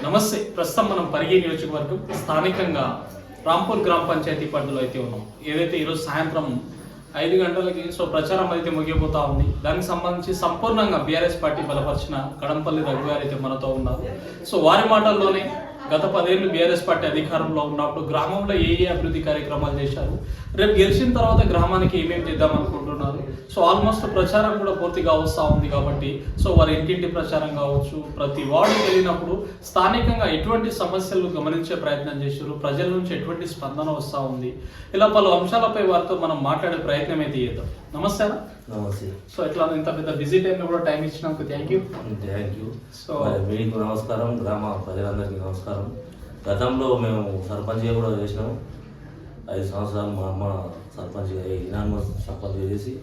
నమస్తే. ప్రస్తుతం మనం పరిగి నియోజకవర్గం స్థానికంగా రాంపూర్ గ్రామ పంచాయతీ పరిధిలో అయితే ఉన్నాం. ఏదైతే ఈరోజు సాయంత్రం 5 గంటలకి ప్రచారం అయితే ముగిపోతా ఉంది. దానికి సంబంధించి సంపూర్ణంగా బీఆర్ఎస్ పార్టీ బలపరిచిన కడంపల్లి రఘు గారు అయితే మనతో ఉన్నారు. వారి మాటల్లోనే గత 10 ఏళ్ళు బీఆర్ఎస్ పార్టీ అధికారంలో ఉన్నప్పుడు గ్రామంలో ఏ అభివృద్ధి కార్యక్రమాలు చేశారు, రేపు గెలిచిన తర్వాత గ్రామానికి ఏమేమి చేద్దాం అనుకుంటున్నారు. ఆల్మోస్ట్ ప్రచారం కూడా పూర్తిగా వస్తూ ఉంది కాబట్టి వారి ఇంటింటి ప్రచారం కావచ్చు, ప్రతి వార్డుకి వెళ్ళినప్పుడు స్థానికంగా ఎటువంటి సమస్యలు గమనించే ప్రయత్నం చేశారు, ప్రజల నుంచి ఎటువంటి స్పందన వస్తూ ఉంది, ఇలా పలు అంశాలపై వారితో మనం మాట్లాడే ప్రయత్నం అయితే చేద్దాం. నమస్తే అన్న. నమస్తే. ఇట్లా ఇంత పెద్ద బిజీ టైంలో కూడా టైం ఇచ్చినందుకు థ్యాంక్ యూ. మీకు నమస్కారం, గ్రామ ప్రజలందరికీ నమస్కారం. గతంలో మేము సర్పంచ్గా కూడా చేసినాము. 5 సంవత్సరాలు మా అమ్మ సర్పంచ్గా ఇనామస్ సర్పంచ్గా చేసి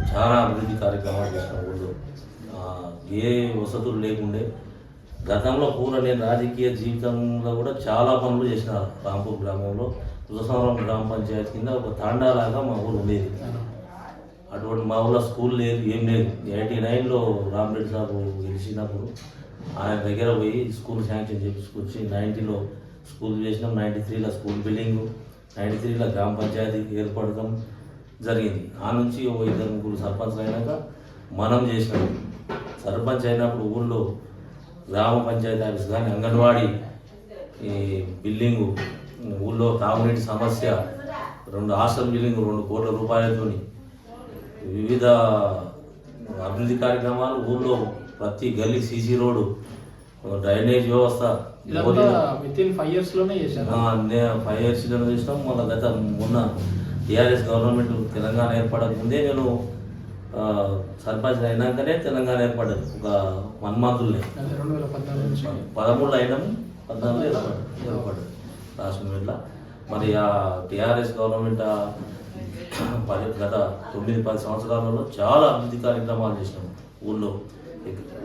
చాలా అభివృద్ధి కార్యక్రమాలు చేసిన ఊళ్ళో ఏ వసతులు లేకుండే. గతంలో పూర్వ నేను రాజకీయ జీవితంలో కూడా చాలా పనులు చేసిన. రాంపూర్ గ్రామంలో రుసవరం గ్రామ పంచాయతీ కింద ఒక తాండాలాగా మా ఊరు ఉండేది. అటువంటి మా ఊళ్ళో స్కూల్ లేదు, ఏం లేదు. 89లో రామరెడ్డి సాబు గెలిచినప్పుడు ఆయన దగ్గర పోయి స్కూల్ శాంక్షన్ చేయించుకొచ్చి 90లో స్కూల్ చేసినాం. 93లో స్కూల్ బిల్డింగు, 93లో గ్రామ పంచాయతీ ఏర్పడటం జరిగింది. ఆ నుంచి 2-3 సర్పంచ్లు అయినాక మనం చేసినాం. సర్పంచ్ అయినప్పుడు ఊళ్ళో గ్రామ పంచాయతీ ఆఫీస్ కానీ, అంగన్వాడీ ఈ బిల్డింగు, ఊళ్ళో తాగునీటి సమస్య, 2 హాస్టల్ బిల్డింగు 2 కోట్ల రూపాయలతో వివిధ అభివృద్ధి కార్యక్రమాలు ఊళ్ళో ప్రతి గల్లీ సీసీ రోడ్డు, డ్రైనేజ్ వ్యవస్థ 5 ఇయర్స్లోనే చేశాను. 5 ఇయర్స్లోనే చేసినాం. మొన్న టీఆర్ఎస్ గవర్నమెంట్ తెలంగాణ ఏర్పడక ముందే నేను సర్పంచ్ అయినాకనే తెలంగాణ ఏర్పడ్డది. ఒక 1 మంత్లోనే 13 అయినాం, 14 ఏర్పడ్డది రాష్ట్రం. ఇట్లా మరి ఆ టీఆర్ఎస్ గవర్నమెంట్ గత 9-10 సంవత్సరాలలో చాలా అభివృద్ధి కార్యక్రమాలు చేసినాం.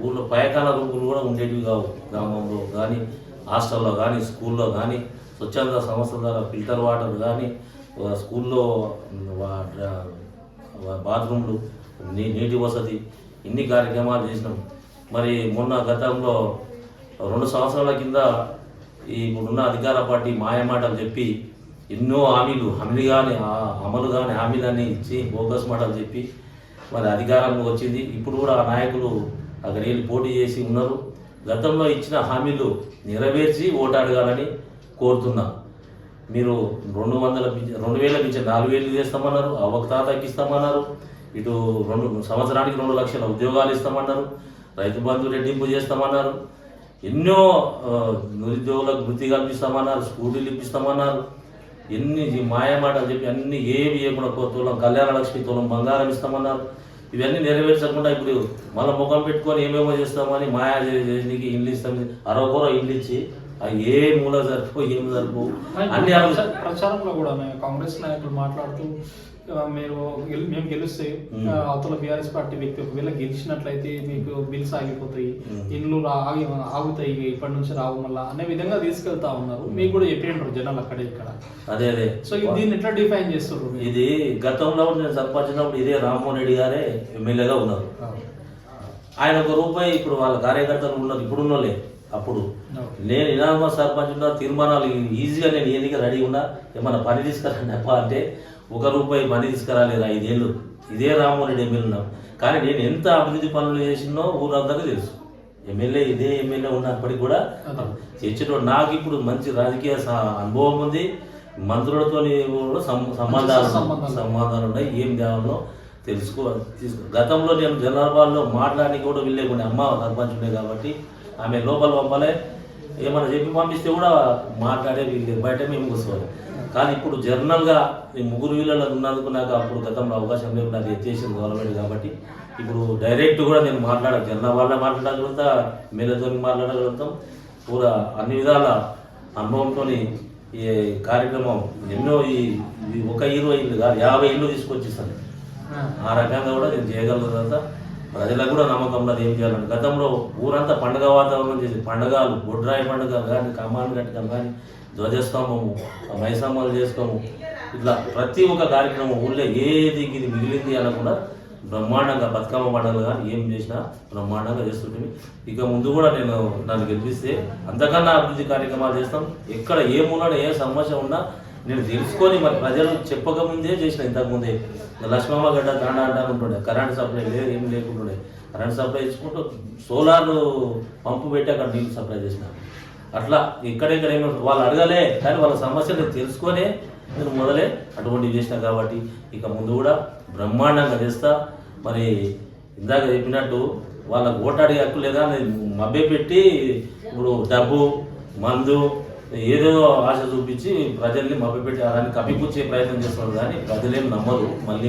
ఊళ్ళో పైకాల రూపులు కూడా ఉండేటివి కావు. గ్రామంలో కానీ, హాస్టల్లో కానీ, స్కూల్లో కానీ, స్వచ్ఛంద సంస్థల ద్వారా ఫిల్టర్ వాటర్ కానీ, స్కూల్లో బాత్రూమ్లు, నీటి వసతి, ఇన్ని కార్యక్రమాలు చేసినాం. మరి మొన్న గతంలో 2 సంవత్సరాల కింద ఇప్పుడున్న అధికార పార్టీ మాయమాటలు చెప్పి ఎన్నో హామీలు కానీ అమలు కానీ హామీలన్నీ ఇచ్చి బోగస్ మాటలు చెప్పి మరి అధికారంలో వచ్చింది. ఇప్పుడు కూడా ఆ నాయకులు అక్కడ వెళ్ళి పోటీ చేసి ఉన్నారు. గతంలో ఇచ్చిన హామీలు నెరవేర్చి ఓటు అడగాలని కోరుతున్నా. మీరు 2,000 నుంచి 4,000 చేస్తామన్నారు, అవకతాత ఇస్తామన్నారు, ఇటు సంవత్సరానికి 2 లక్షల ఉద్యోగాలు ఇస్తామన్నారు, రైతు బంధు రెట్టింపు చేస్తామన్నారు, ఎన్నో నిరుద్యోగులకు వృత్తి కల్పిస్తామన్నారు, స్కూటీలు ఇప్పిస్తామన్నారు. ఎన్ని మాయమాటలు చెప్పి అన్ని ఏవి ఇవ్వకుండా తులం కళ్యాణ లక్ష్మి, తులం బంగారం ఇస్తామన్నారు. ఇవన్నీ నెరవేర్చకుండా ఇప్పుడు మళ్ళీ ముఖం పెట్టుకొని ఏమేమో చేస్తామని మాయా చేసి ఇల్లు ఇస్తాం, 60 కోర ఇల్లు ఇచ్చి అవి ఏ మూల జరుపు ఏమి జరుపు అన్ని. ప్రచారంలో కూడా కాంగ్రెస్ నాయకులు మాట్లాడుతూ మేము గెలిస్తే అవతల బీఆర్ఎస్ పార్టీ వ్యక్తి ఒకవేళ గెలిచినట్లయితే మీకు బిల్స్ ఆగిపోతాయి, ఇండ్లు ఆగుతాయి, ఇప్పటి నుంచి రావు మళ్ళా అనే విధంగా తీసుకెళ్తా ఉన్నారు. మీకు కూడా చెప్పినారు జనాలు అక్కడే ఇక్కడ. అదే దీన్ని ఎట్లా డిఫైన్ చేస్తారు? ఇది గతంలో నేను సర్పంచినప్పుడు ఇదే రామ్మోహన్ రెడ్డి గారే ఎమ్మెల్యేగా ఉన్నారు. ఆయన 1 రూపాయి ఇప్పుడు వాళ్ళ కార్యకర్తలు ఉన్నారు, ఇప్పుడున్నోళ్ళే. అప్పుడు నేను ఇనామా సర్పంచ్ ఉన్న తీర్మానాలు ఈజీగా నేను ఏదిగా రెడీ ఉన్నా, ఏమన్నా పని తీసుకురండి అప్ప అంటే 1 రూపాయి పని తీసుకురాలేదు. 5 ఏళ్ళు ఇదే రామ్మోహన్ రెడ్డి ఎమ్మెల్యే ఉన్నాం. కానీ నేను ఎంత అభివృద్ధి పనులు చేసినో ఊరందరికీ తెలుసు. ఇదే ఎమ్మెల్యే ఉన్నప్పటికీ కూడా తెచ్చేటోడు. నాకు ఇప్పుడు మంచి రాజకీయ అనుభవం ఉంది, మంత్రులతో కూడా సంబంధాలు ఉన్నాయి. ఏం దేవాలో గతంలో నేను జనాభాలో మాట్లాడడానికి కూడా వెళ్ళలేకుండా అమ్మ సర్పంచ్ ఉండే కాబట్టి ఆమె లోపల పంపలే, ఏమన్నా చెప్పి పంపిస్తే కూడా మాట్లాడే వీళ్ళు బయట మేము కూర్చోవాలి. కానీ ఇప్పుడు జర్నల్గా ఈ 3 వీళ్ళలో ఉన్నందుకు నాకు అప్పుడు గతంలో అవకాశం లేదు, నాకు ఎత్తేసింది గవర్నమెంట్ కాబట్టి ఇప్పుడు డైరెక్ట్ కూడా నేను జర్నల్ వాళ్ళ మాట్లాడగలుగుతా, ఎమ్మెల్యేతో మాట్లాడగలుగుతాం. పూరా అన్ని విధాల అనుభవంతో ఈ కార్యక్రమం ఎన్నో ఈ 20 ఇల్లు కాదు 50 ఇల్లు తీసుకొచ్చిస్తాను. ఆ రకంగా కూడా నేను చేయగలుగుతా. ప్రజలకు కూడా నమ్మకం ఉన్నది ఏం చేయాలని. గతంలో ఊరంతా పండుగ వాతావరణం చేసి పండుగలు, బొడ్రాయి పండుగ కానీ, కమాన్ కట్టడం కానీ, ధ్వజస్తంభము, మైసమ్మలు చేసుకోము, ఇట్లా ప్రతి ఒక్క కార్యక్రమం ఊళ్ళో ఏది ఇది మిగిలింది అనకుండా బ్రహ్మాండంగా బతుకమ్మ పండుగలు కానీ ఏం చేసినా బ్రహ్మాండంగా చేస్తుంటుంది. ఇక ముందు కూడా నన్ను గెలిపిస్తే అంతకన్నా అభివృద్ధి కార్యక్రమాలు చేస్తాం. ఎక్కడ ఏ మూలన ఏ సమస్య ఉన్నా నేను తెలుసుకొని మరి ప్రజలు చెప్పకముందే చేసిన. ఇంతకుముందే లక్ష్మమ్మ గడ్డ తాండ అంటా ఉంటుండే, కరెంట్ సప్లై లేదు, ఏం లేకుంటుండే. కరెంట్ సప్లై ఇచ్చుకుంటూ సోలార్ పంపు పెట్టి అక్కడ నీళ్ళు సప్లై చేసిన. అట్లా ఎక్కడెక్కడ ఏమో వాళ్ళు అడగలే, కానీ వాళ్ళ సమస్య నేను తెలుసుకొనే నేను మొదలే అటువంటివి చేసిన. కాబట్టి ఇక ముందు కూడా బ్రహ్మాండంగా చేస్తా. మరి ఇందాక చెప్పినట్టు వాళ్ళకు ఓటు అడిగే హక్కు లేదా మభ్య పెట్టి ఇప్పుడు డబ్బు మందు ఏదేదో ఆశ చూపించి ప్రజల్ని మభ్యపెట్టి అలాని కప్పిపుచ్చే ప్రయత్నం చేస్తున్నారు. కానీ ప్రజలేం నమ్మరు. మళ్ళీ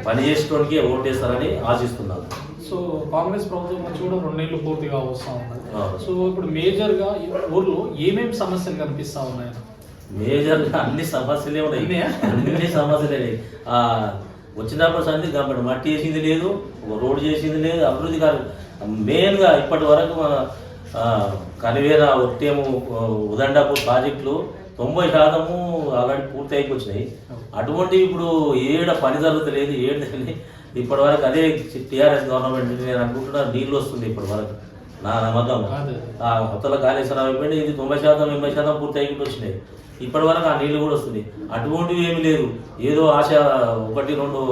పని చేసేటోడికే ఓటేస్తారని ఆశిస్తున్నాను. సో కాంగ్రెస్ ప్రభుత్వం వచ్చి కూడా 2 నెలలు పూర్తిగా వస్తూ ఉన్నది. సో ఇప్పుడు మేజర్గా ఈ ఊర్లో ఏమేమి సమస్యలు కనిపిస్తూ ఉన్నాయి? మేజర్గా అన్ని సమస్యలే ఉన్నాయి. అన్ని సమస్యలే. వచ్చినప్పుడు సంది గవర్నమెంట్ మట్టి చేసింది లేదు, ఒక రోడ్డు చేసింది లేదు, అభివృద్ధి కాదు. మెయిన్గా ఇప్పటి వరకు కనివేర ఒట్టేము ఉదండాపూర్ ప్రాజెక్టులు 90% ఆల్రెడీ పూర్తి అయిపోయినాయి. అటువంటివి ఇప్పుడు ఏడ పని జరుగుతలేదు, ఏడు ఇప్పటి వరకు. అదే టీఆర్ఎస్ గవర్నమెంట్ నేను అనుకుంటున్నా నీళ్ళు వస్తుంది ఇప్పటి వరకు. నా నమ్మకం కొత్తల కాళేశ్వరం అయిపోయింది, ఇది 90% 80% పూర్తి అయిపోయి వచ్చినాయి. ఇప్పటి వరకు ఆ నీళ్లు కూడా వస్తుంది. అటువంటివి ఏమి లేదు. ఏదో ఆశ 1-2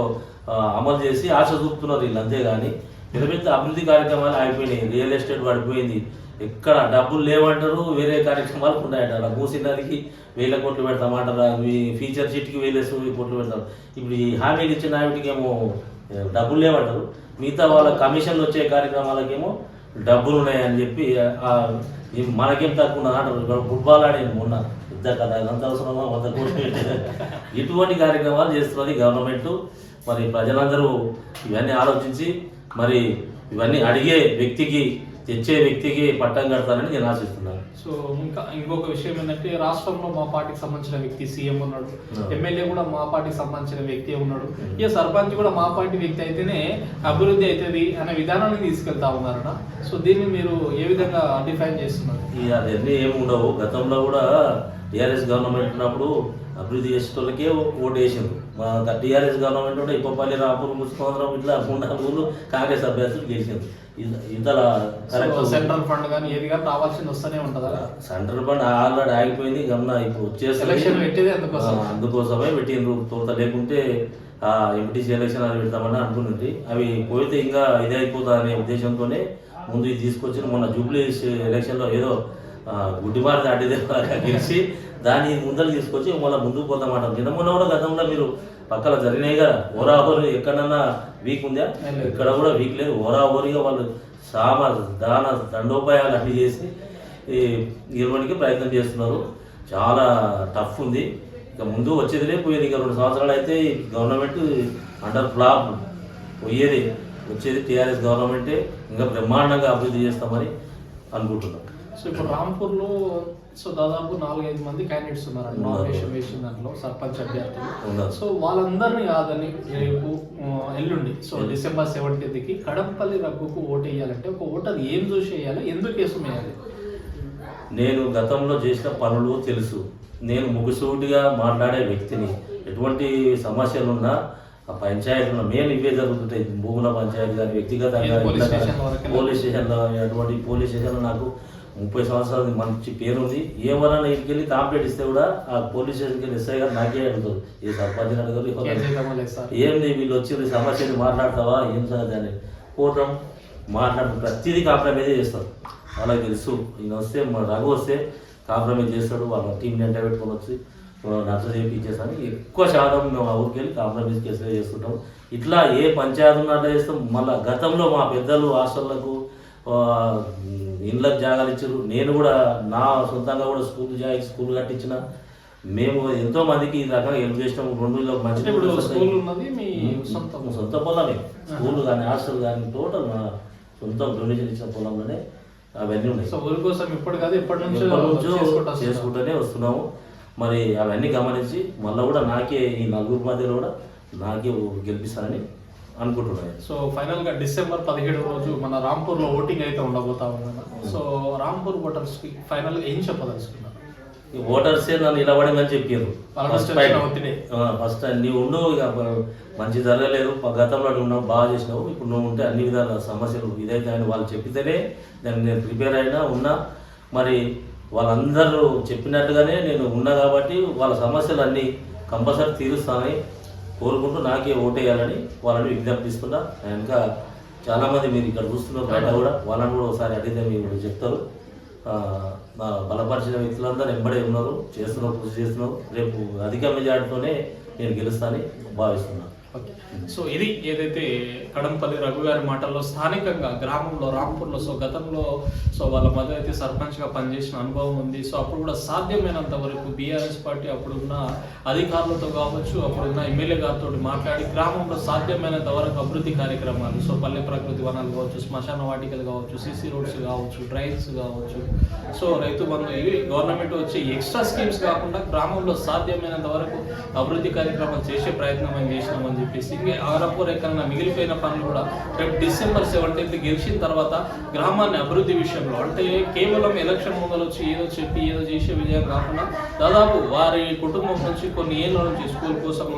అమలు చేసి ఆశ చూపుతున్నారు వీళ్ళు, అంతేగాని పెద్ద అభివృద్ధి కార్యక్రమాలు అయిపోయినాయి. రియల్ ఎస్టేట్ పడిపోయింది. ఎక్కడ డబ్బులు లేవంటారు, వేరే కార్యక్రమాలు ఉన్నాయంటారు. మూసినదికి 1000 కోట్లు పెడతామంటారు, ఫీచర్ సిటీకి 1000 కోట్లు పెడతారు. ఇప్పుడు ఈ హామీలు ఇచ్చిన వాటికి ఏమో డబ్బులు లేవంటారు, మిగతా వాళ్ళ కమిషన్లు వచ్చే కార్యక్రమాలకేమో డబ్బులు ఉన్నాయని చెప్పి మనకేం తక్కువ ఉన్నది అంటారు. ఫుట్బాల్ ఆడి మొన్న పెద్ద కదా, ఎంత అవసరమా 100 కోట్లు. ఇటువంటి కార్యక్రమాలు చేస్తున్నది గవర్నమెంట్. మరి ప్రజలందరూ ఇవన్నీ ఆలోచించి మరి ఇవన్నీ అడిగే వ్యక్తికి, తెచ్చే వ్యక్తికి పట్టం కడతానని నేను ఆశిస్తున్నాను. సో ఇంకొక విషయం ఏంటంటే, రాష్ట్రంలో మా పార్టీకి సంబంధించిన వ్యక్తి సీఎం ఉన్నాడు, ఎమ్మెల్యే కూడా మా పార్టీకి సంబంధించిన వ్యక్తి ఉన్నాడు, ఇక సర్పంచ్ కూడా మా పార్టీ వ్యక్తి అయితేనే అభివృద్ధి అవుతుంది అనే విధానాన్ని తీసుకెళ్తా ఉన్నారట. సో దీన్ని మీరు ఏ విధంగా డిఫైన్ చేస్తున్నారు? అవన్నీ ఏమి ఉండవు. గతంలో కూడా టీఆర్ఎస్ గవర్నమెంట్ ఉన్నప్పుడు అభివృద్ధి చేసేటోళ్ళకే ఓటు వేసింది. మా టీఆర్ఎస్ గవర్నమెంట్ కూడా ఇప్పపల్లి, రాపూర్, ముసుకొందరం ఇట్లా 3-4 ఊళ్ళు కాంగ్రెస్ అభ్యర్థులు గెలిచింది. ఇంతలా కరెక్ట్. సెంట్రల్ ఫండ్ కానీ ఏది కానీ రావాల్సింది వస్తూనే ఉంటుందా? సెంట్రల్ ఫండ్ ఆల్రెడీ ఆగిపోయింది. గమన ఇప్పుడు అందుకోసమే పెట్టిండ్రు. తోత లేకుంటే ఎంపీటీసీ ఎలక్షన్ అది పెడతామని అనుకున్నది. అవి పోయితే ఇంకా ఇదే అయిపోతా అనే ఉద్దేశంతోనే ముందు ఇది తీసుకొచ్చిన. మొన్న జూబ్లీ ఎలక్షన్లో ఏదో గుడ్డిమారి దాటిదే గెలిచి దాన్ని ముందర తీసుకొచ్చి మళ్ళీ ముందుకు పోతామాట. నిన్న మొన్న కూడా గతంలో మీరు పక్కన జరిగినాయి కదా, ఓరాహోరి ఎక్కడన్నా వీక్ ఉందా? ఇక్కడ కూడా వీక్ లేదు. ఓరాహోరిగా వాళ్ళు దాన దండోపాయాలు అన్ని చేసి గెలవడానికి ప్రయత్నం చేస్తున్నారు. చాలా టఫ్ ఉంది. ఇక ముందు వచ్చేదిలే పోయేది. ఇక 2 సంవత్సరాలు అయితే గవర్నమెంట్ అండర్ ఫ్లాప్ పోయేది. వచ్చేది టీఆర్ఎస్ గవర్నమెంటే. ఇంకా బ్రహ్మాండంగా అభివృద్ధి చేస్తామని అనుకుంటున్నాం. సో ఇప్పుడు రాంపూర్లో దాదాపు 4-5 మంది క్యాండిడేట్స్ ఉన్నారు నామినేషన్ వేసిన దాంట్లో, సర్పంచ్ అభ్యర్థులు. సో వాళ్ళందరినీ కాదని రేపు ఎల్లుండి డిసెంబర్ 17కి కడంపల్లి రఘుకు ఓటు వేయాలంటే ఒక ఓటర్ ఏం చూసి వేయాలి, ఎందుకు వేసం వేయాలి? నేను గతంలో చేసిన పనులు తెలుసు. నేను ముగుసూటిగా మాట్లాడే వ్యక్తిని. ఎటువంటి సమస్యలున్నా ఆ పంచాయతీలో మెయిన్ ఇవే జరుగుతుంటాయి. భూముల పంచాయతీ కానీ, వ్యక్తిగతంగా పోలీస్ స్టేషన్లో, అటువంటి పోలీస్ స్టేషన్లో నాకు 30 సంవత్సరాలు మంచి పేరుంది. ఏమన్నా ఇంటికి వెళ్ళి కంప్లైంట్ ఇస్తే కూడా ఆ పోలీస్ స్టేషన్కి వెళ్ళి ఎస్ఐ గారు నాకే అడుగుతారు, ఏ సర్పంచ్ అడగరు, ఏంది వీళ్ళు వచ్చి సమస్యలు మాట్లాడతావా, ఏం సార్ అని పోవటం మాట్లాడటం ప్రతిదీ కాంప్రమైజ్ చేస్తారు. వాళ్ళకి తెలుసు ఈయన వస్తే రఘు వస్తే కాంప్రమైజ్ చేస్తాడు. వాళ్ళ టీంని ఎంట పెట్టుకొని వచ్చి నచ్చ చేయించేస్తాను. ఎక్కువ శాతం మేము ఆ ఊరికి వెళ్ళి కాంప్రమైజ్ కేసులు చేసుకుంటాం. ఇట్లా ఏ పంచాయతీ ఉన్నట్టు చేస్తాం. మళ్ళీ గతంలో మా పెద్దలు హాస్టళ్లకు ఇండ్లకు జాగాలు ఇచ్చారు. నేను కూడా నా సొంతంగా కూడా స్కూల్ కట్టించిన. మేము ఎంతో మందికి ఈ రకంగా హెల్ప్ చేసినాం. 2 మంచి సొంత పొలమే, స్కూల్ కానీ హాస్టల్ కానీ టోటల్ మా సొంతం డొనేషన్ ఇచ్చిన పొలంలోనే అవన్నీ ఉన్నాయి. చేసుకుంటూనే వస్తున్నాము. మరి అవన్నీ గమనించి మళ్ళీ కూడా నాకే ఈ 4 మధ్యలో కూడా నాకే గెలిపిస్తానని అనుకుంటున్నాను. సో ఫైనల్గా డిసెంబర్ 17 రోజు మన రాంపూర్లో ఓటింగ్ అయితే ఉండబోతా ఉన్నాను. సో రాంపూర్ ఓటర్స్కి ఫైనల్గా ఏం చెప్పదలుచుకున్నారు? ఈ ఓటర్సే నన్ను నిలబడమని చెప్పారు వాళ్ళ ఫస్ట్ నుంచి ఫైట్ వచ్చిన ఒత్తిడి. ఫస్ట్ నీవు ఉండు ఇక మంచి జరగలేదు గతంలో అటు ఉన్నావు బాగా చేసినావు ఇప్పుడు నువ్వు ఉంటే అన్ని విధాల సమస్యలు ఇదైతే అని వాళ్ళు చెప్పితేనే దాన్ని నేను ప్రిపేర్ అయినా ఉన్నా మరి వాళ్ళందరూ చెప్పినట్టుగానే నేను ఉన్నా కాబట్టి వాళ్ళ సమస్యలు అన్నీ కంపల్సరీ తీరుస్తానని కోరుకుంటూ నాకే ఓటేయాలని వాళ్ళని విజ్ఞప్తిస్తున్నా ఇంకా చాలామంది మీరు ఇక్కడ చూస్తున్నారు బయట కూడా వాళ్ళని కూడా ఒకసారి అడిగితే మీరు చెప్తారు నా బలపరిచిన వ్యక్తులందరూ వెంబడే ఉన్నారు చేస్తున్నారు కృషి చేస్తున్నారు రేపు అధిక మెజార్టీతోనే నేను గెలుస్తానని భావిస్తున్నాను. సో ఇది ఏదైతే కడంపల్లి రఘు గారి మాటల్లో స్థానికంగా గ్రామంలో రాంపూర్లో సో గతంలో సో వాళ్ళ మధ్య అయితే సర్పంచ్గా పనిచేసిన అనుభవం ఉంది. సో అప్పుడు కూడా సాధ్యమైనంత వరకు బీఆర్ఎస్ పార్టీ అప్పుడున్న అధికారులతో కావచ్చు అప్పుడున్న ఎమ్మెల్యే గారితో మాట్లాడి గ్రామంలో సాధ్యమైనంత వరకు అభివృద్ధి కార్యక్రమాలు సో పల్లె ప్రకృతి వనాలు కావచ్చు శ్మశాన వాటికలు కావచ్చు సీసీ రోడ్స్ కావచ్చు డ్రైన్స్ కావచ్చు సో రైతు బంధు ఇవి గవర్నమెంట్ వచ్చి ఎక్స్ట్రా స్కీమ్స్ కాకుండా గ్రామంలో సాధ్యమైనంత వరకు అభివృద్ధి కార్యక్రమాలు చేసే ప్రయత్నం అని చేసినామని చెప్పేసి ఆరపూర్ ఎక్కడైనా మిగిలిపోయిన పనులు కూడా రేపు December 17 గెలిచిన తర్వాత గ్రామాన్ని అభివృద్ధి విషయంలో అంటే కేవలం ఎలక్షన్ ముందర వచ్చి ఏదో చెప్పి ఏదో చేసే విజయం కాకుండా దాదాపు వారి కుటుంబం నుంచి కొన్ని ఏళ్ళ నుంచి స్కూల్ కోసం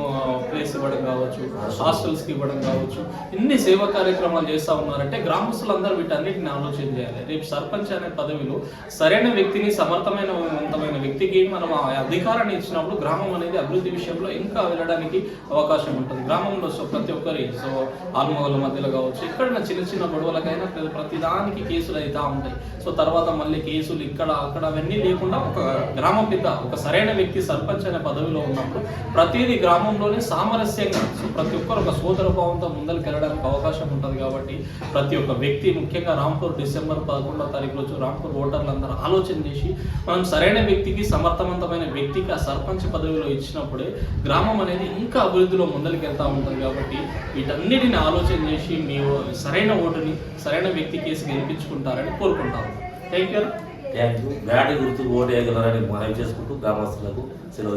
ప్లేస్ ఇవ్వడం కావచ్చు హాస్టల్స్కి ఇవ్వడం కావచ్చు ఇన్ని సేవా కార్యక్రమాలు చేస్తూ ఉన్నారంటే గ్రామస్తులందరూ వీటన్నిటిని ఆలోచన చేయాలి. రేపు సర్పంచ్ అనే పదవిలో సరైన వ్యక్తిని సమర్థమైన వ్యక్తికి మనం ఆ అధికారాన్ని ఇచ్చినప్పుడు గ్రామం అనేది అభివృద్ధి విషయంలో ఇంకా వెళ్ళడానికి అవకాశం ఉంటుంది. గ్రామంలో సో ప్రతి ఒక్కరి సో ఆల్మగల మధ్యలో కావచ్చు ఇక్కడ చిన్న చిన్న గొడవలకైనా ప్రతి దానికి కేసులు అవుతూ ఉంటాయి. సో తర్వాత మళ్ళీ కేసులు ఇక్కడ అక్కడ అవన్నీ లేకుండా ఒక గ్రామ పెద్ద ఒక సరైన వ్యక్తి సర్పంచ్ అనే పదవిలో ఉన్నప్పుడు ప్రతిదీ గ్రామంలోనే సామరస్యంగా సో ప్రతి ఒక్కరు ఒక సోదర భావంతో ముందరికి వెళ్ళడానికి అవకాశం ఉంటుంది. కాబట్టి ప్రతి ఒక్క వ్యక్తి ముఖ్యంగా రాంపూర్ December 11 రోజు రాంపూర్ ఓటర్లందరూ ఆలోచన చేసి మనం సరైన వ్యక్తికి సమర్థవంతమైన వ్యక్తికి ఆ సర్పంచ్ పదవిలో ఇచ్చినప్పుడే గ్రామం అనేది ఇంకా అభివృద్ధిలో ముందరికి వెళ్తూ ఉంటుంది. కాబట్టి వీటన్నిటిని ఆలోచన చేసి మీరు సరైన ఓటుని సరైన వ్యక్తి కేసు గెలిపించుకుంటారని కోరుకుంటాము. Thank you. బ్యాట్ గుర్తుకు ఓటు వేయగలరని మనవి చేసుకుంటూ గ్రామస్తులకు సెలవు